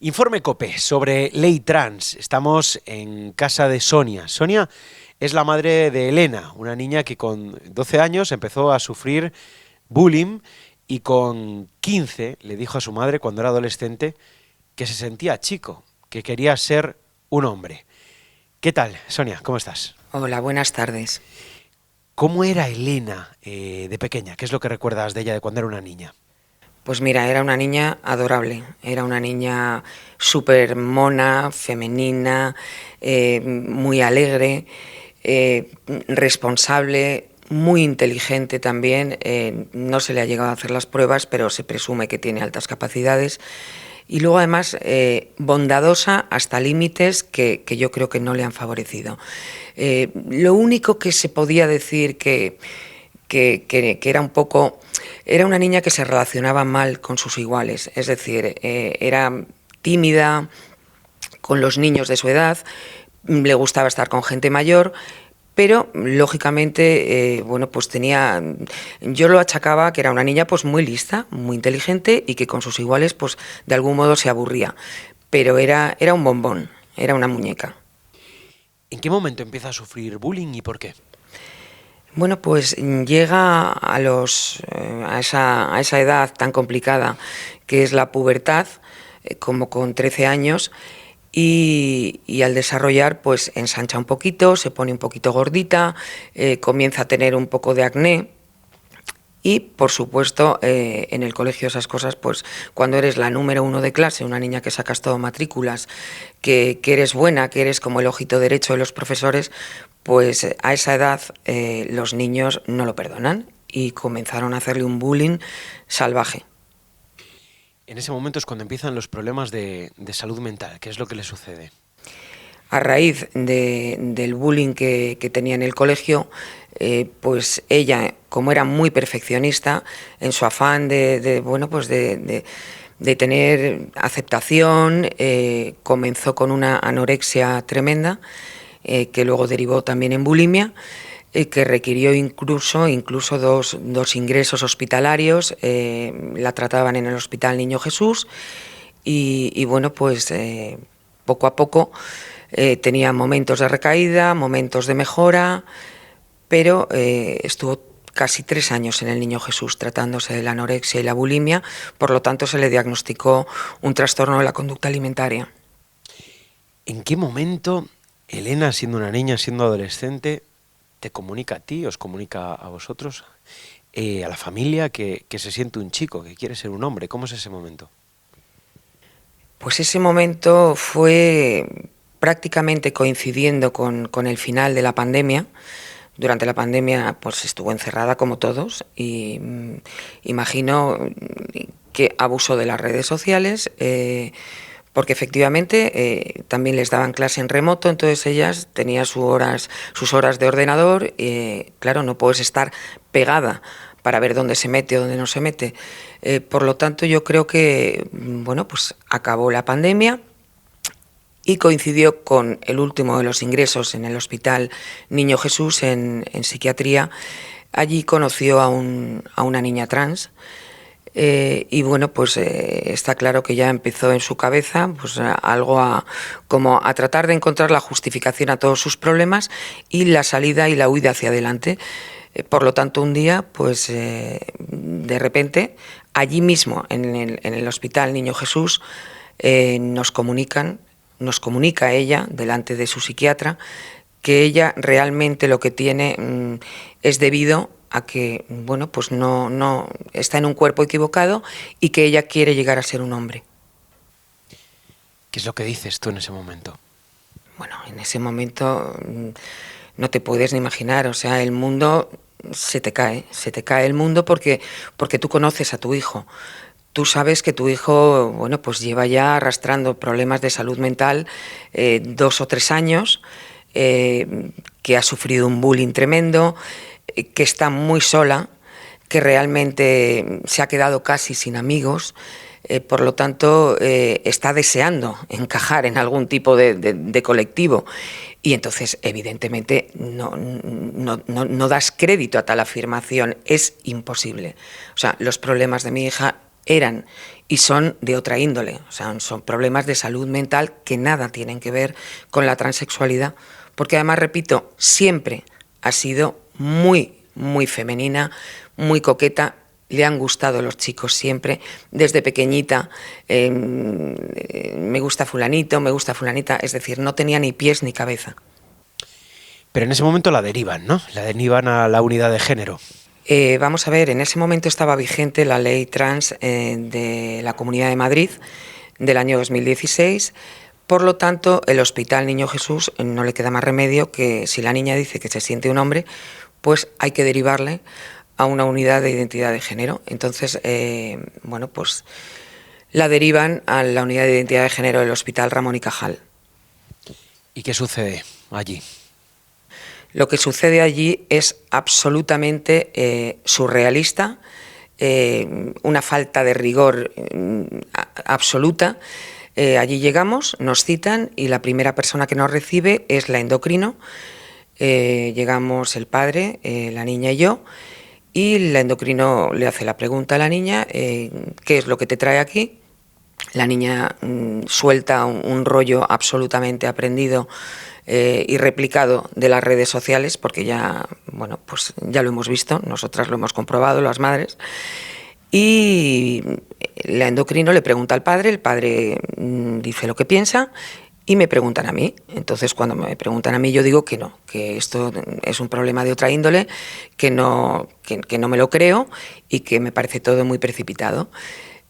Informe COPE sobre ley trans. Estamos en casa de Sonia. Sonia es la madre de Elena, una niña que con 12 años empezó a sufrir bullying y con 15 le dijo a su madre cuando era adolescente que se sentía chico, que quería ser un hombre. ¿Qué tal, Sonia? ¿Cómo estás? Hola, buenas tardes. ¿Cómo era Elena de pequeña? ¿Qué es lo que recuerdas de ella de cuando era una niña? Pues mira, era una niña adorable, era una niña súper mona, femenina, muy alegre, responsable, muy inteligente también. No se le ha llegado a hacer las pruebas, pero se presume que tiene altas capacidades. Y luego además bondadosa hasta límites que yo creo que no le han favorecido. Lo único que se podía decir que era un poco... Era una niña que se relacionaba mal con sus iguales, es decir, era tímida con los niños de su edad, le gustaba estar con gente mayor, pero lógicamente, bueno, pues tenía, yo lo achacaba que era una niña pues muy lista, muy inteligente y que con sus iguales pues de algún modo se aburría, pero era un bombón, era una muñeca. ¿En qué momento empieza a sufrir bullying y por qué? Bueno, pues llega a esa edad tan complicada que es la pubertad, como con 13 años, y al desarrollar pues ensancha un poquito, se pone un poquito gordita, comienza a tener un poco de acné. Y, por supuesto, en el colegio esas cosas, pues cuando eres la número uno de clase, una niña que sacas todo matrículas, que eres buena, que eres como el ojito derecho de los profesores, pues a esa edad los niños no lo perdonan y comenzaron a hacerle un bullying salvaje. En ese momento es cuando empiezan los problemas de salud mental. ¿Qué es lo que le sucede? A raíz del bullying que tenía en el colegio, pues ella, como era muy perfeccionista, en su afán bueno, pues de tener aceptación, comenzó con una anorexia tremenda, que luego derivó también en bulimia, que requirió incluso dos ingresos hospitalarios. La trataban en el Hospital Niño Jesús y bueno, pues poco a poco tenía momentos de recaída, momentos de mejora, pero estuvo casi 3 años en el Niño Jesús tratándose de la anorexia y la bulimia, por lo tanto se le diagnosticó un trastorno de la conducta alimentaria. ¿En qué momento Elena, siendo una niña, siendo adolescente, te comunica a ti, os comunica a vosotros, a la familia, que se siente un chico, que quiere ser un hombre? ¿Cómo es ese momento? Pues ese momento fue prácticamente coincidiendo con el final de la pandemia. Durante la pandemia pues estuvo encerrada como todos y imagino que abusó de las redes sociales, porque efectivamente también les daban clase en remoto, entonces ellas tenían sus horas de ordenador, claro, no puedes estar pegada para ver dónde se mete o dónde no se mete. Por lo tanto, yo creo que, bueno, pues acabó la pandemia y coincidió con el último de los ingresos en el Hospital Niño Jesús en psiquiatría. Allí conoció a una niña trans. Y bueno, pues está claro que ya empezó en su cabeza pues como a tratar de encontrar la justificación a todos sus problemas y la salida y la huida hacia adelante. Por lo tanto, un día, pues de repente, allí mismo en el Hospital Niño Jesús, nos comunica ella delante de su psiquiatra que ella realmente lo que tiene es debido a que, bueno, pues no está en un cuerpo equivocado y que ella quiere llegar a ser un hombre. ¿Qué es lo que dices tú en ese momento? Bueno, en ese momento no te puedes ni imaginar, o sea, el mundo se te cae el mundo porque tú conoces a tu hijo. Tú sabes que tu hijo, bueno, pues lleva ya arrastrando problemas de salud mental 2 o 3 años, que ha sufrido un bullying tremendo, que está muy sola, que realmente se ha quedado casi sin amigos, por lo tanto está deseando encajar en algún tipo de colectivo y entonces evidentemente no das crédito a tal afirmación, es imposible. O sea, los problemas de mi hija eran y son de otra índole, o sea, son problemas de salud mental que nada tienen que ver con la transexualidad, porque además, repito, siempre ha sido muy, muy femenina, muy coqueta. Le han gustado los chicos siempre, desde pequeñita, me gusta fulanito, me gusta fulanita, es decir, no tenía ni pies ni cabeza. Pero en ese momento la derivan, ¿no? La derivan a la unidad de género. Vamos a ver, en ese momento estaba vigente la ley trans de la Comunidad de Madrid del año 2016, por lo tanto, el Hospital Niño Jesús no le queda más remedio que si la niña dice que se siente un hombre, pues hay que derivarle a una unidad de identidad de género. Entonces, bueno, pues la derivan a la unidad de identidad de género del Hospital Ramón y Cajal. ¿Y qué sucede allí? Lo que sucede allí es absolutamente surrealista, una falta de rigor absoluta. Allí llegamos, nos citan y la primera persona que nos recibe es la endocrino. Llegamos el padre, la niña y yo, y la endocrino le hace la pregunta a la niña, ¿qué es lo que te trae aquí? La niña suelta un rollo absolutamente aprendido y replicado de las redes sociales, porque ya, bueno, pues ya lo hemos visto, nosotras lo hemos comprobado, las madres. Y la endocrino le pregunta al padre, el padre dice lo que piensa y me preguntan a mí. Entonces, cuando me preguntan a mí, yo digo que no, que esto es un problema de otra índole, que no me lo creo y que me parece todo muy precipitado.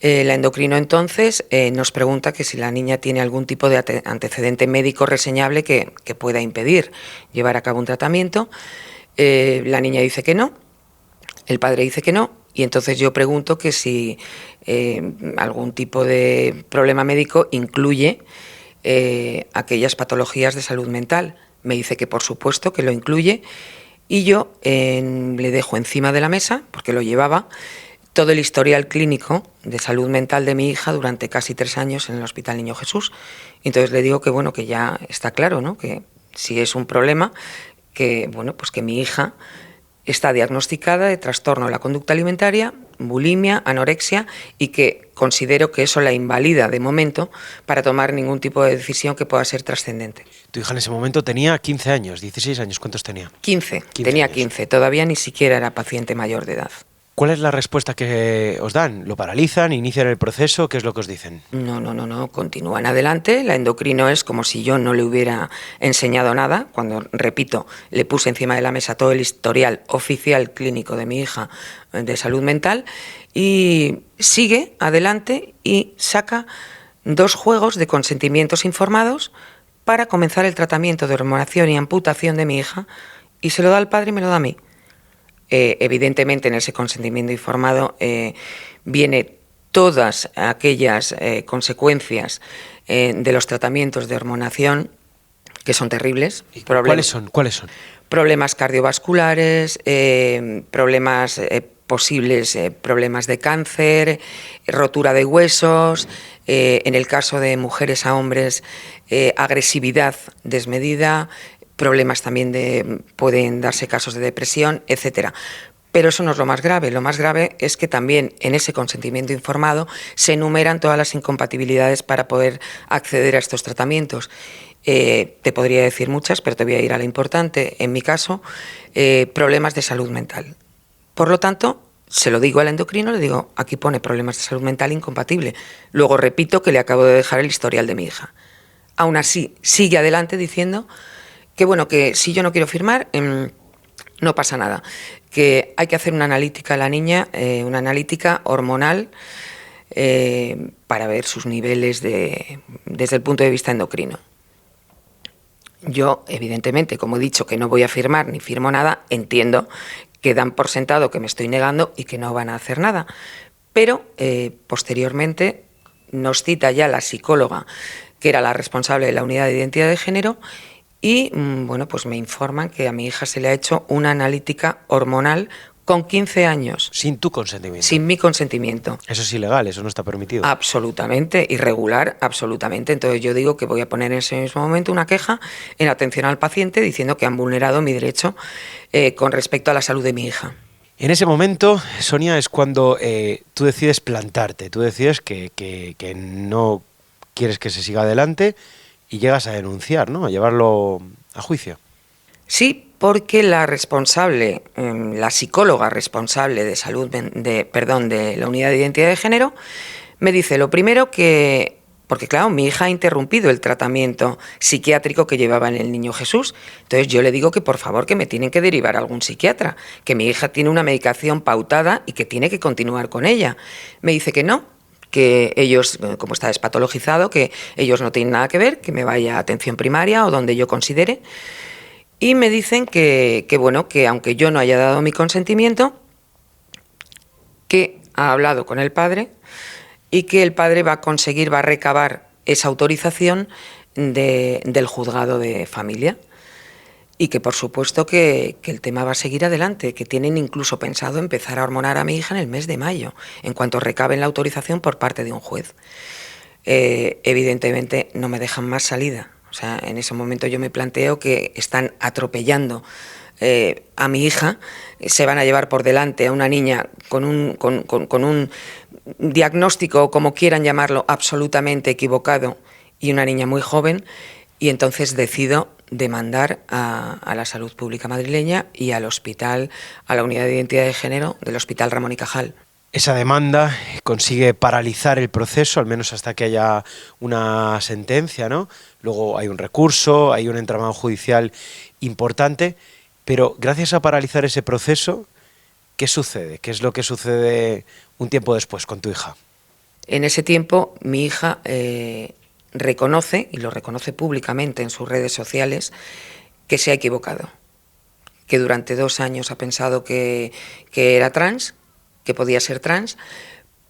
La endocrino entonces nos pregunta que si la niña tiene algún tipo de antecedente médico reseñable que pueda impedir llevar a cabo un tratamiento. La niña dice que no, el padre dice que no, y entonces yo pregunto que si algún tipo de problema médico incluye aquellas patologías de salud mental. Me dice que por supuesto que lo incluye, y yo le dejo encima de la mesa, porque lo llevaba, todo el historial clínico de salud mental de mi hija durante casi 3 años en el Hospital Niño Jesús. Entonces le digo que bueno, que ya está claro, ¿no? Que si es un problema, que bueno, pues que mi hija está diagnosticada de trastorno de la conducta alimentaria, bulimia, anorexia, y que considero que eso la invalida de momento para tomar ningún tipo de decisión que pueda ser trascendente. Tu hija en ese momento tenía 15 años, 16 años, ¿cuántos tenía? 15 tenía años. 15, todavía ni siquiera era paciente mayor de edad. ¿Cuál es la respuesta que os dan? ¿Lo paralizan? ¿Inician el proceso? ¿Qué es lo que os dicen? No, continúan adelante. La endocrino es como si yo no le hubiera enseñado nada, cuando, repito, le puse encima de la mesa todo el historial oficial clínico de mi hija de salud mental, y sigue adelante y saca 2 juegos de consentimientos informados para comenzar el tratamiento de hormonación y amputación de mi hija, y se lo da al padre y me lo da a mí. Evidentemente en ese consentimiento informado viene todas aquellas consecuencias de los tratamientos de hormonación que son terribles. ¿Cuáles son? Problemas cardiovasculares, problemas posibles, problemas de cáncer, rotura de huesos, en el caso de mujeres a hombres, agresividad desmedida, problemas también pueden darse casos de depresión, etcétera. Pero eso no es lo más grave. Lo más grave es que también en ese consentimiento informado se enumeran todas las incompatibilidades para poder acceder a estos tratamientos. Te podría decir muchas, pero te voy a ir a la importante. En mi caso, problemas de salud mental. Por lo tanto, se lo digo al endocrino, le digo, aquí pone problemas de salud mental incompatible. Luego repito que le acabo de dejar el historial de mi hija. Aún así, sigue adelante diciendo que bueno, que si yo no quiero firmar, no pasa nada, que hay que hacer una analítica a la niña, una analítica hormonal, para ver sus niveles desde el punto de vista endocrino. Yo, evidentemente, como he dicho que no voy a firmar ni firmo nada, entiendo que dan por sentado que me estoy negando y que no van a hacer nada. Pero posteriormente nos cita ya la psicóloga, que era la responsable de la unidad de identidad de género, y bueno, pues me informan que a mi hija se le ha hecho una analítica hormonal con 15 años. Sin tu consentimiento. Sin mi consentimiento. Eso es ilegal, eso no está permitido. Absolutamente, irregular, absolutamente. Entonces yo digo que voy a poner en ese mismo momento una queja en atención al paciente diciendo que han vulnerado mi derecho con respecto a la salud de mi hija. En ese momento, Sonia, es cuando tú decides plantarte, tú decides que no quieres que se siga adelante y llegas a denunciar, ¿no? A llevarlo a juicio. Sí, porque la responsable, la psicóloga responsable de salud, de la unidad de identidad de género, me dice lo primero que, porque claro, mi hija ha interrumpido el tratamiento psiquiátrico que llevaba en el Niño Jesús. Entonces yo le digo que por favor que me tienen que derivar a algún psiquiatra, que mi hija tiene una medicación pautada y que tiene que continuar con ella. Me dice que ellos, como está despatologizado, que ellos no tienen nada que ver, que me vaya a atención primaria o donde yo considere. Y me dicen bueno, que aunque yo no haya dado mi consentimiento, que ha hablado con el padre y que el padre va a recabar esa autorización del juzgado de familia. Y que por supuesto que el tema va a seguir adelante, que tienen incluso pensado empezar a hormonar a mi hija en el mes de mayo, en cuanto recaben la autorización por parte de un juez. Evidentemente no me dejan más salida. O sea, en ese momento yo me planteo que están atropellando a mi hija, se van a llevar por delante a una niña con un diagnóstico, como quieran llamarlo, absolutamente equivocado, y una niña muy joven, y entonces decido demandar a la salud pública madrileña y al hospital, a la unidad de identidad de género del Hospital Ramón y Cajal. Esa demanda consigue paralizar el proceso, al menos hasta que haya una sentencia, ¿no? Luego hay un recurso, hay un entramado judicial importante, pero gracias a paralizar ese proceso, ¿qué sucede? ¿Qué es lo que sucede un tiempo después con tu hija? En ese tiempo mi hija reconoce, y lo reconoce públicamente en sus redes sociales, que se ha equivocado, que durante 2 años ha pensado que era trans, que podía ser trans,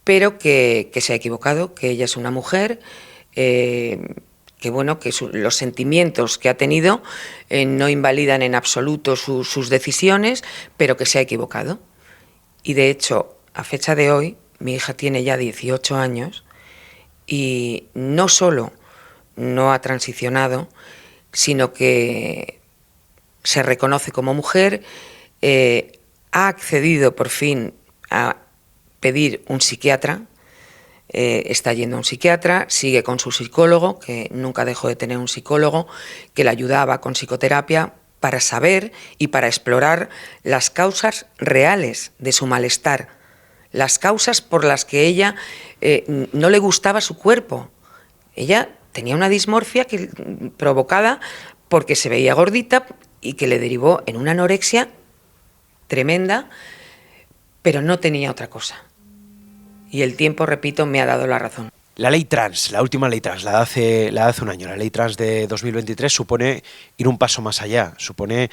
pero que se ha equivocado, que ella es una mujer, que bueno, que los sentimientos que ha tenido no invalidan en absoluto sus decisiones, pero que se ha equivocado. Y de hecho, a fecha de hoy, mi hija tiene ya 18 años y no solo no ha transicionado, sino que se reconoce como mujer, ha accedido por fin a pedir un psiquiatra, está yendo a un psiquiatra, sigue con su psicólogo, que nunca dejó de tener un psicólogo, que le ayudaba con psicoterapia para saber y para explorar las causas reales de su malestar, las causas por las que ella no le gustaba su cuerpo. Ella tenía una dismorfia provocada porque se veía gordita y que le derivó en una anorexia tremenda, pero no tenía otra cosa. Y el tiempo, repito, me ha dado la razón. La ley trans, la última ley trans, la de hace un año, la ley trans de 2023, supone ir un paso más allá, supone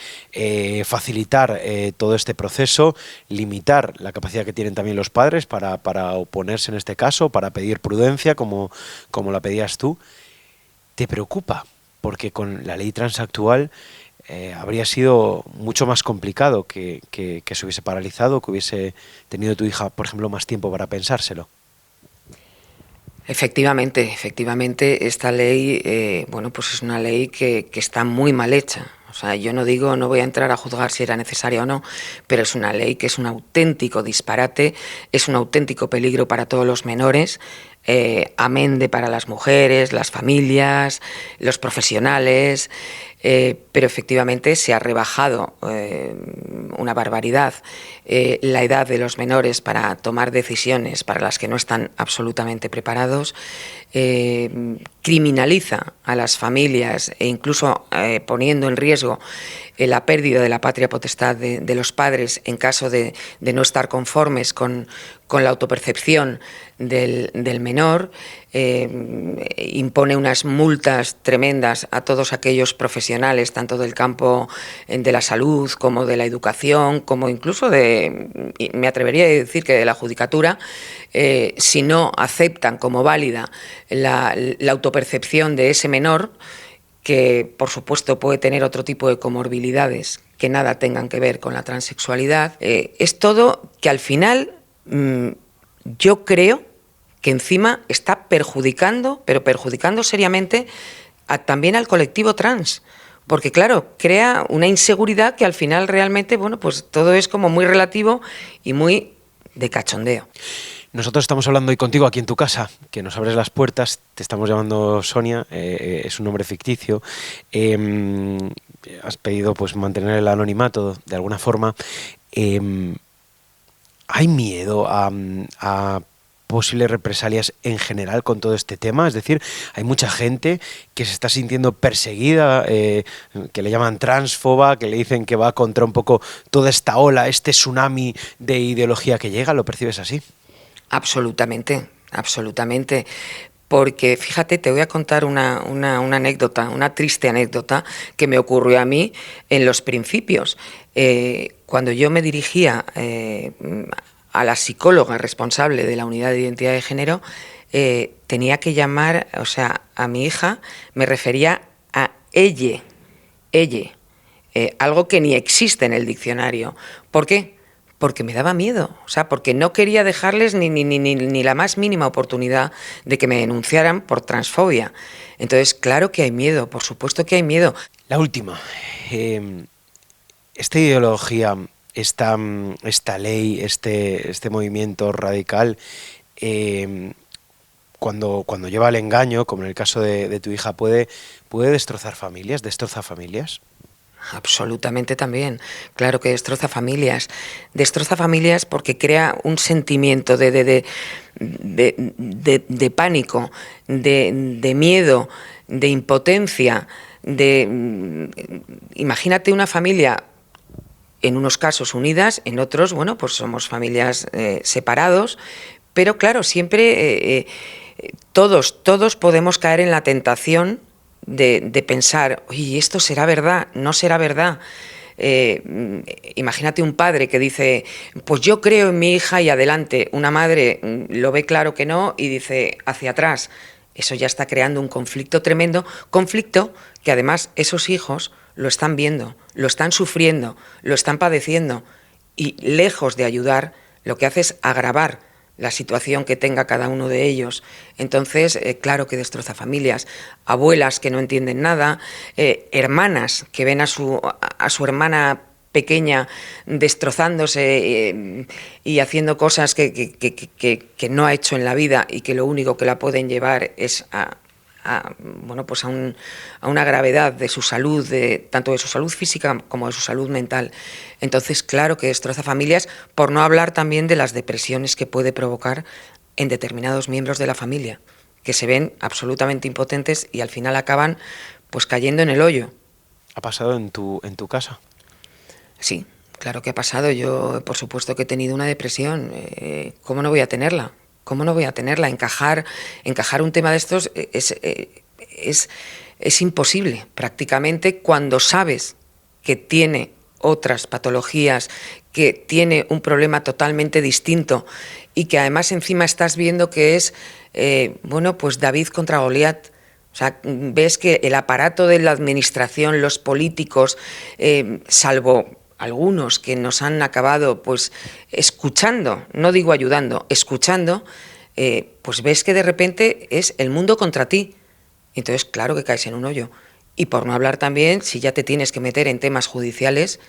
facilitar todo este proceso, limitar la capacidad que tienen también los padres para oponerse en este caso, para pedir prudencia como la pedías tú. ¿Te preocupa? Porque con la ley trans actual habría sido mucho más complicado que se hubiese paralizado, que hubiese tenido tu hija, por ejemplo, más tiempo para pensárselo. Efectivamente, esta ley, bueno, pues es una ley que está muy mal hecha. O sea, yo no voy a entrar a juzgar si era necesaria o no, pero es una ley que es un auténtico disparate, es un auténtico peligro para todos los menores, amén de para las mujeres, las familias, los profesionales, pero efectivamente se ha rebajado una barbaridad la edad de los menores para tomar decisiones para las que no están absolutamente preparados, criminaliza a las familias e incluso poniendo en riesgo la pérdida de la patria potestad de los padres en caso de no estar conformes con la autopercepción del menor, impone unas multas tremendas a todos aquellos profesionales, tanto del campo de la salud como de la educación, como incluso me atrevería a decir que de la judicatura, si no aceptan como válida la autopercepción de ese menor, que por supuesto puede tener otro tipo de comorbilidades que nada tengan que ver con la transexualidad. Es todo que al final yo creo que encima está perjudicando, pero perjudicando seriamente también al colectivo trans, porque claro, crea una inseguridad que al final realmente, bueno, pues todo es como muy relativo y muy de cachondeo. Nosotros estamos hablando hoy contigo aquí en tu casa, que nos abres las puertas, te estamos llamando Sonia, es un nombre ficticio, has pedido pues mantener el anonimato de alguna forma. ¿Hay miedo a posibles represalias en general con todo este tema? Es decir, hay mucha gente que se está sintiendo perseguida, que le llaman transfoba, que le dicen que va contra un poco toda esta ola, este tsunami de ideología que llega. ¿Lo percibes así? Absolutamente, absolutamente. Porque fíjate, te voy a contar una anécdota, una triste anécdota que me ocurrió a mí en los principios. Cuando yo me dirigía a la psicóloga responsable de la unidad de identidad de género, tenía que llamar, o sea, a mi hija, me refería a ella, algo que ni existe en el diccionario. ¿Por qué? Porque me daba miedo, o sea, porque no quería dejarles ni la más mínima oportunidad de que me denunciaran por transfobia. Entonces, claro que hay miedo, por supuesto que hay miedo. La última, esta ideología, esta ley, este movimiento radical, cuando lleva al engaño, como en el caso de tu hija, ¿puede destrozar familias? ¿Destroza familias? Absolutamente también, claro que destroza familias porque crea un sentimiento de pánico, de miedo, de impotencia, imagínate una familia, en unos casos unidas, en otros, bueno, pues somos familias separados, pero claro, siempre todos podemos caer en la tentación de pensar, oye, ¿esto será verdad? ¿No será verdad? Imagínate un padre que dice, pues yo creo en mi hija y adelante. Una madre lo ve claro que no y dice, hacia atrás. Eso ya está creando un conflicto tremendo, conflicto que además esos hijos lo están viendo, lo están sufriendo, lo están padeciendo y lejos de ayudar, lo que hace es agravar la situación que tenga cada uno de ellos. Entonces, claro que destroza familias, abuelas que no entienden nada, hermanas que ven a su hermana pequeña destrozándose y haciendo cosas que no ha hecho en la vida y que lo único que la pueden llevar es a una gravedad de su salud, tanto de su salud física como de su salud mental. Entonces, claro que destroza familias, por no hablar también de las depresiones que puede provocar en determinados miembros de la familia, que se ven absolutamente impotentes y al final acaban pues cayendo en el hoyo. ¿Ha pasado en tu casa? Sí, claro que ha pasado. Yo, por supuesto que he tenido una depresión. ¿Cómo no voy a tenerla? ¿Cómo no voy a tenerla? Encajar un tema de estos es imposible prácticamente cuando sabes que tiene otras patologías, que tiene un problema totalmente distinto y que además encima estás viendo que es, pues David contra Goliat. O sea, ves que el aparato de la administración, los políticos, salvo algunos que nos han acabado pues escuchando, no digo ayudando, escuchando, pues ves que de repente es el mundo contra ti. Entonces, claro que caes en un hoyo. Y por no hablar también, si ya te tienes que meter en temas judiciales,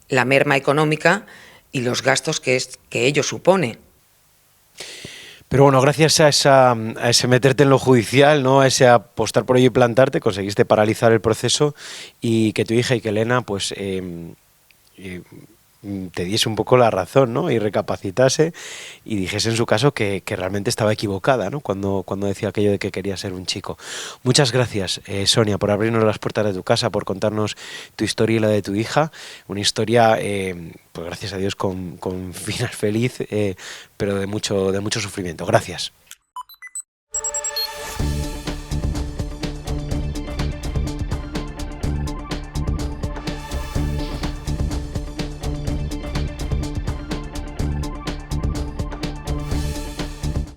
la merma económica y los gastos que ello supone. Pero bueno, gracias a ese meterte en lo judicial, ¿no? A ese apostar por ello y plantarte, conseguiste paralizar el proceso y que tu hija y que Elena, pues te diese un poco la razón, ¿no? Y recapacitase y dijese en su caso que realmente estaba equivocada, ¿no? Cuando decía aquello de que quería ser un chico. Muchas gracias, Sonia, por abrirnos las puertas de tu casa, por contarnos tu historia y la de tu hija. Una historia, pues gracias a Dios, con final feliz, pero de mucho sufrimiento. Gracias.